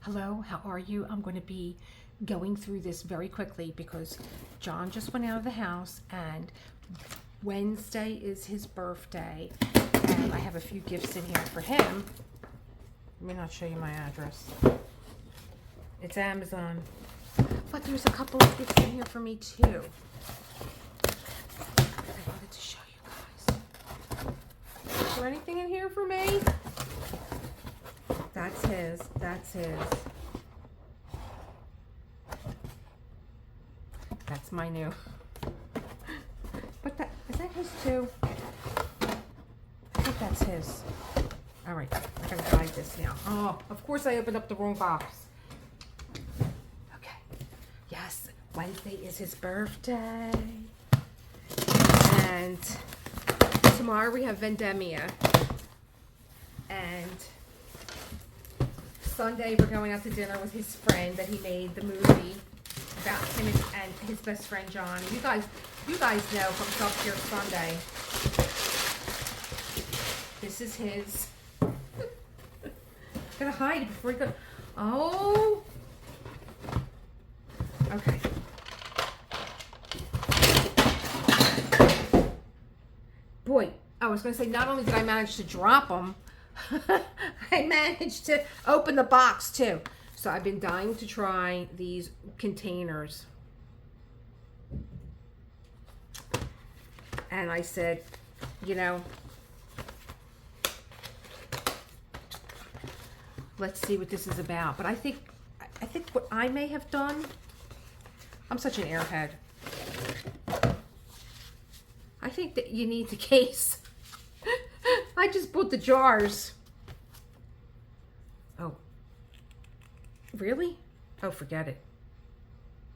Hello, how are you? I'm going to be going through this very quickly because John just went out of the house and Wednesday is his birthday and I have a few gifts in here for him. Let me not show you my address. It's Amazon. But there's a couple of gifts in here for me too. I wanted to show you guys. Is there anything in here for me? That's his. That's his. That's my new. But that is that his too? I think that's his. All right, I gotta hide this now. Oh, of course I opened up the wrong box. Okay. Yes, Wednesday is his birthday, and tomorrow we have Vendemia, and Sunday we're going out to dinner with his friend that he made the movie about him and his best friend John. You guys know from Self Care Sunday. This is his. Gotta hide it before he goes. Oh. Okay. Boy, I was gonna say not only did I manage to drop them, I managed to open the box too. So I've been dying to try these containers. And I said, you know, let's see what this is about. But I think what I may have done, I'm such an airhead. I think that you need the case. I just bought the jars. Oh. Really? Oh, forget it.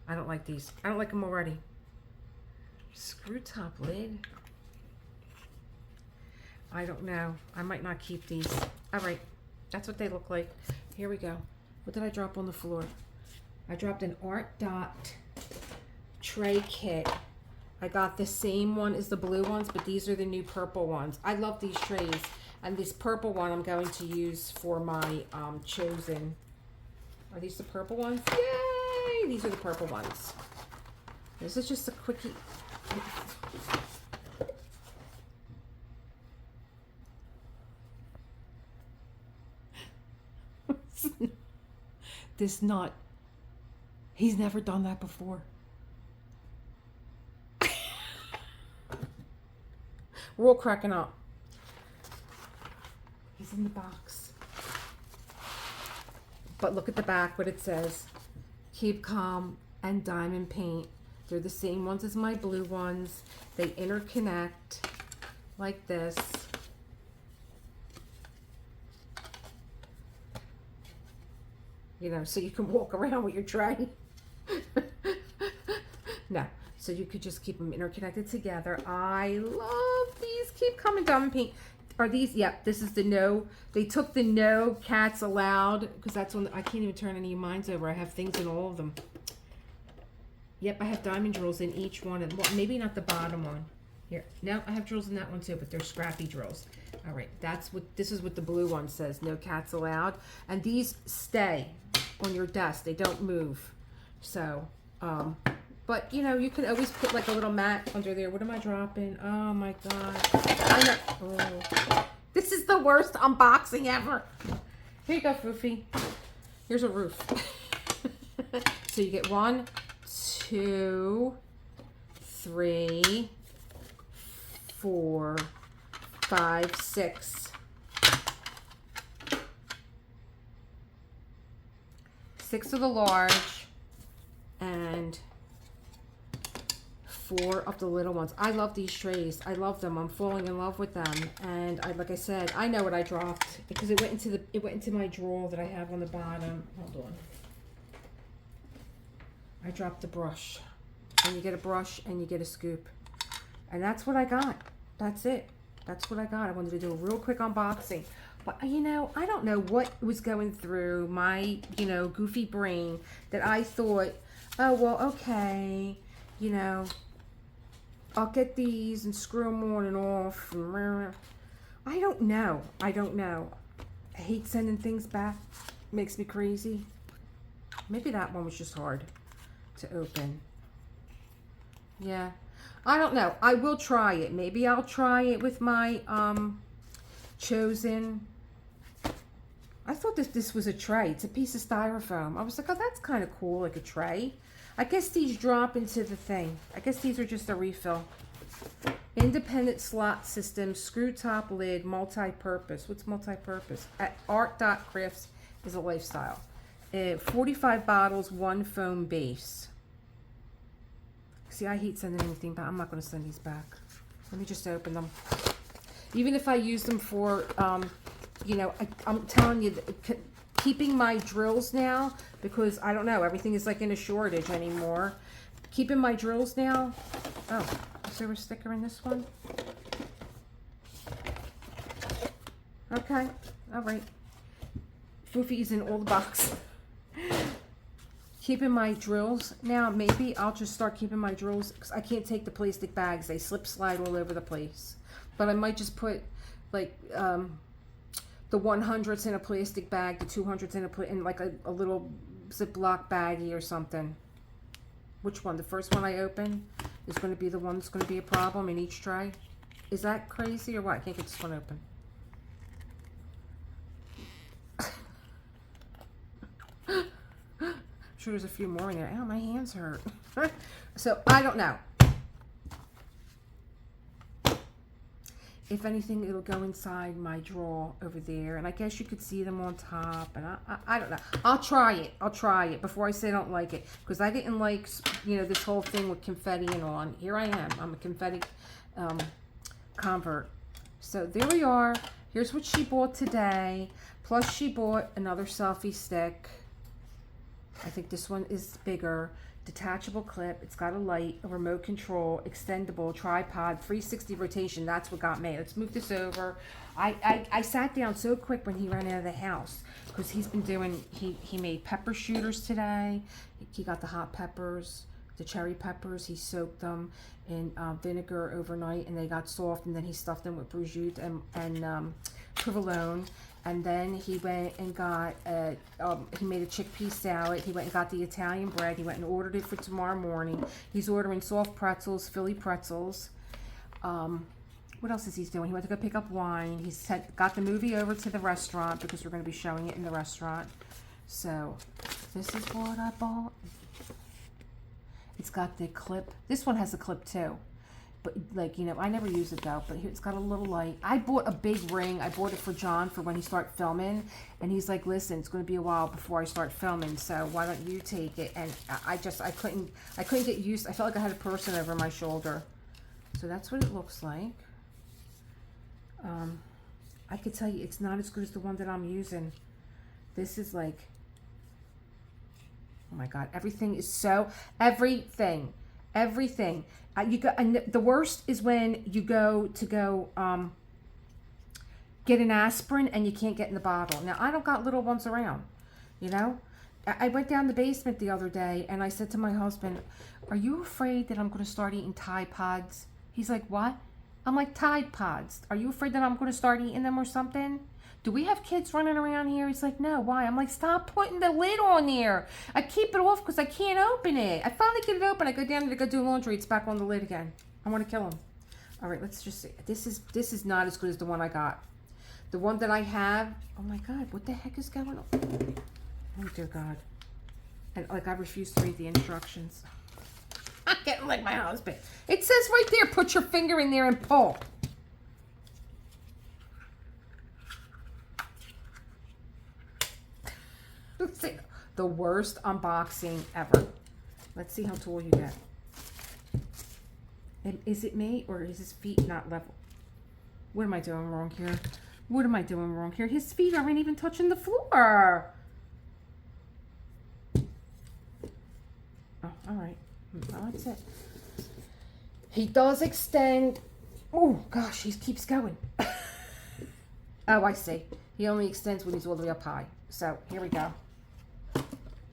I don't like these. I don't like them already. Screw top lid. I don't know. I might not keep these. All right. That's what they look like. Here we go. What did I drop on the floor? I dropped an ArtDot tray kit. I got the same one as the blue ones, but these are the new purple ones. I love these trays. And this purple one I'm going to use for my chosen. Are these the purple ones? Yay! These are the purple ones. This is just a quickie. This nut. He's never done that before. We're all cracking up. He's in the box. But look at the back, what it says. Keep calm and diamond paint. They're the same ones as my blue ones. They interconnect like this. You know, so you can walk around with your tray. No, so you could just keep them interconnected together. I love these. Keep coming, diamond paint. Are these? Yep, this is the no. They took the no cats allowed because that's when I can't even turn any of mine over. I have things in all of them. Yep, I have diamond drills in each one. And well, maybe not the bottom one. Here, no, I have drills in that one too, but they're scrappy drills. All right, this is what the blue one says. No cats allowed. And these stay on your desk. They don't move. So, but you know, you can always put like a little mat under there. What am I dropping? Oh my God. I know. Oh. This is the worst unboxing ever. Here you go, Foofi. Here's a roof. So you get 1, 2, 3, 4, 5, 6. 6 of the large and 4 of the little ones. I love these trays. I love them. I'm falling in love with them. And like I said, I know what I dropped because it went into my drawer that I have on the bottom. Hold on. I dropped the brush. And you get a brush and you get a scoop. And that's what I got. That's it. That's what I got. I wanted to do a real quick unboxing. But, you know, I don't know what was going through my, you know, goofy brain that I thought, oh, well, okay, you know, I'll get these and screw them on and off. I don't know. I don't know. I hate sending things back. Makes me crazy. Maybe that one was just hard to open. Yeah. I don't know. I will try it. Maybe I'll try it with my Chosen. I thought this was a tray. It's a piece of styrofoam. I was like, oh, that's kind of cool, like a tray. I guess these drop into the thing. I guess these are just a refill. Independent slot system, screw top lid, multi-purpose. What's multi-purpose? At ArtDot Crafts is a lifestyle. 45 bottles, 1 foam base. See, I hate sending anything back. I'm not going to send these back. Let me just open them. Even if I use them for, you know, I'm telling you, keeping my drills now, because I don't know, everything is like in a shortage anymore. Keeping my drills now. Oh, is there a sticker in this one? Okay, all right. Foofi is in all the box. Keeping my drills now. Maybe I'll just start keeping my drills because I can't take the plastic bags. They slip slide all over the place. But I might just put like the 100s in a plastic bag, the 200s in like a little Ziploc baggie or something. Which one? The first one I open is going to be the one that's going to be a problem in each tray. Is that crazy or what? I can't get this one open. Sure there's a few more in there. Ow, my hands hurt. So I don't know. If anything, it'll go inside my drawer over there, and I guess you could see them on top. And I don't know. I'll try it. I'll try it before I say I don't like it, because I didn't like, you know, this whole thing with confetti and on. Here I am. I'm a confetti convert. So there we are. Here's what she bought today. Plus she bought another selfie stick. I think this one is bigger. Detachable clip. It's got a light, a remote control, extendable, tripod, 360 rotation. That's what got me. Let's move this over. I sat down so quick when he ran out of the house because he's been doing, he made pepper shooters today. He got the hot peppers, the cherry peppers. He soaked them in vinegar overnight and they got soft, and then he stuffed them with prosciutto and provolone. And then he went and got, he made a chickpea salad. He went and got the Italian bread. He went and ordered it for tomorrow morning. He's ordering soft pretzels, Philly pretzels. What else is he doing? He went to go pick up wine. He got the movie over to the restaurant because we're going to be showing it in the restaurant. So this is what I bought. It's got the clip. This one has a clip too. But like, you know, I never use it though, but here it's got a little light. I bought a big ring. I bought it for John for when he starts filming. And he's like, listen, it's going to be a while before I start filming. So why don't you take it? And I couldn't get used. I felt like I had a person over my shoulder. So that's what it looks like. I could tell you it's not as good as the one that I'm using. This is like, oh my God, everything is so, everything. You go, and the worst is when you go get an aspirin and you can't get in the bottle. Now, I don't got little ones around, you know. I went down the basement the other day and I said to my husband, are you afraid that I'm going to start eating Tide Pods? He's like, what? I'm like, Tide Pods. Are you afraid that I'm going to start eating them or something? Do we have kids running around here? He's like, no, why? I'm like, stop putting the lid on there. I keep it off because I can't open it. I finally get it open. I go down to go do laundry. It's back on the lid again. I want to kill him. All right, let's just see. This is not as good as the one I got. The one that I have, oh my God, what the heck is going on? Oh dear God. And like, I refuse to read the instructions. I'm getting like my husband. It says right there, put your finger in there and pull. The worst unboxing ever. Let's see how tall you get. And is it me or is his feet not level? What am I doing wrong here? What am I doing wrong here? His feet aren't even touching the floor. Oh, all right. Well, that's it. He does extend. Oh gosh, he keeps going. Oh, I see. He only extends when he's all the way up high. So here we go.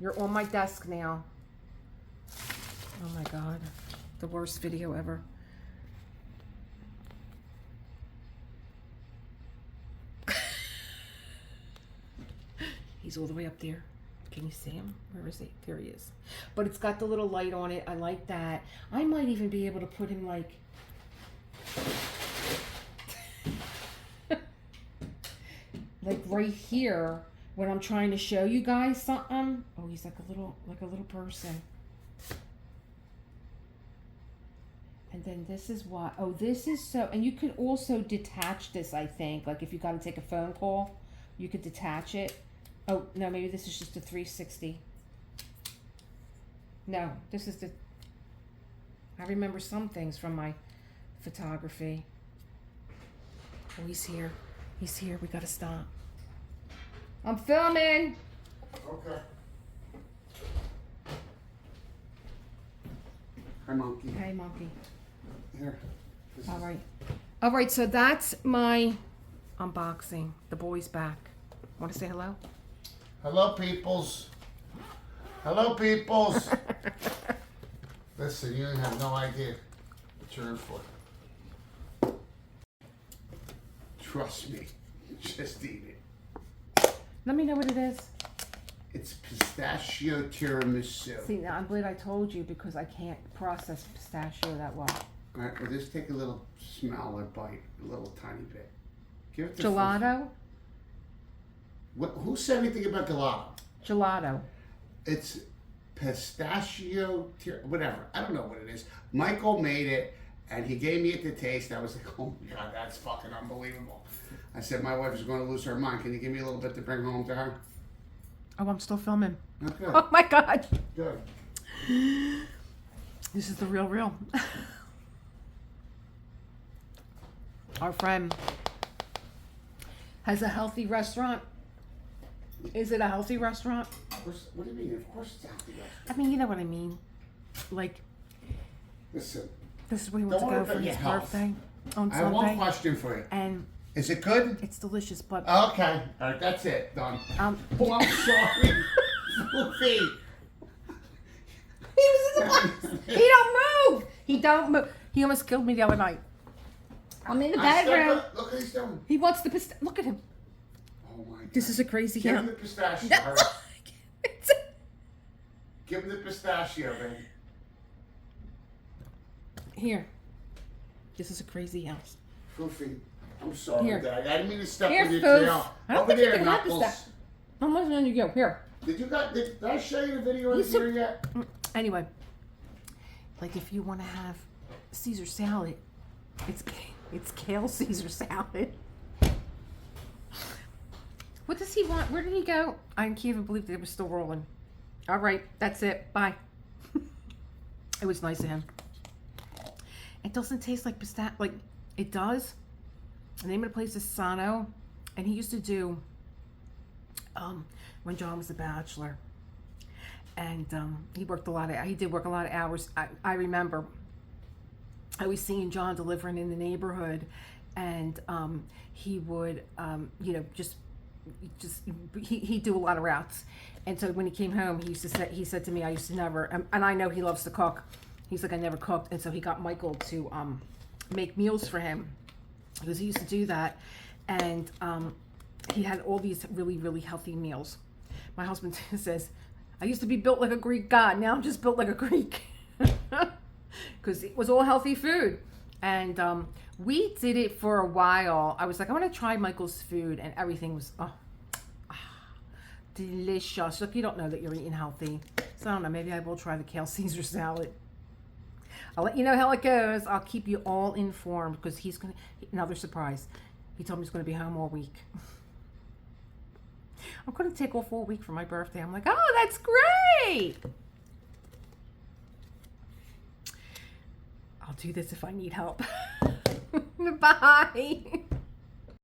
You're on my desk now. Oh my God. The worst video ever. He's all the way up there. Can you see him? Where is he? There he is. But it's got the little light on it. I like that. I might even be able to put him like... like right here when I'm trying to show you guys something. Oh, he's like a little person. And then this is what, oh, this is so, and you can also detach this, I think. Like if you got to take a phone call, you could detach it. Oh, no, maybe this is just a 360. No, this is the, I remember some things from my photography. Oh, he's here. He's here. We got to stop. I'm filming. Okay. Hi, monkey. Hey, monkey. Here. All right, so that's my unboxing. The boy's back. Want to say hello? Hello, peoples. Hello, peoples. Listen, you have no idea what you're in for. Trust me. Just eat it. Let me know what it is. It's pistachio tiramisu. See, now I'm glad I told you because I can't process pistachio that well. All right, well, just take a little smell or bite, a little tiny bit. Give it to Gelato? What? Who said anything about gelato? Gelato. It's pistachio, whatever. I don't know what it is. Michael made it, and he gave me it to taste. I was like, oh my God, that's fucking unbelievable. I said, my wife is going to lose her mind. Can you give me a little bit to bring home to her? Oh, I'm still filming. Okay. Oh my God. Good. This is the real. Our friend has a healthy restaurant. Is it a healthy restaurant? What do you mean? Of course it's healthy. I mean, you know what I mean. Like, Listen. this is where he wants to go for his birthday on Sunday. I have one question for you. And is it good? it's delicious, but... Okay. All right, that's it. Done. Oh, I'm sorry. Foofi. He was in the box. He don't move. He don't move. He almost killed me the other night. I'm in the bedroom. Look what he's doing. He wants the pistachio. Look at him. Oh my God. This is a crazy Give him hound. the pistachio. That's hurry. Give him the pistachio, baby. Here. This is a crazy house. Foofi, I'm sorry, Here. Dad. I didn't mean to step Here, on your Foof. tail. I don't Over think you there, can have this Knuckles. stuff. I'm letting you go. Here. Did I show you the video You in here yet? Anyway, like if you want to have Caesar salad, it's kale Caesar salad. What does he want? Where did he go? I can't even believe that it was still rolling. All right, that's it. Bye. It was nice of him. It doesn't taste like pistachio. Like, it does. The name of the place is Sano. And he used to do, when John was a bachelor. And he did work a lot of hours. I remember I was seeing John delivering in the neighborhood. And he would, he'd do a lot of routes. And so when he came home, he said to me, I used to never, and I know he loves to cook. He's like, I never cooked. And so he got Michael to make meals for him because he used to do that. And he had all these really, really healthy meals. My husband says, I used to be built like a Greek god. Now I'm just built like a Greek because it was all healthy food. And we did it for a while. I was like, I want to try Michael's food, and everything was delicious. Look, you don't know that you're eating healthy. So I don't know, maybe I will try the kale Caesar salad. I'll let you know how it goes. I'll keep you all informed because he's going to, another surprise. He told me he's going to be home all week. I'm going to take off all week for my birthday. I'm like, oh, that's great. I'll do this if I need help. Bye.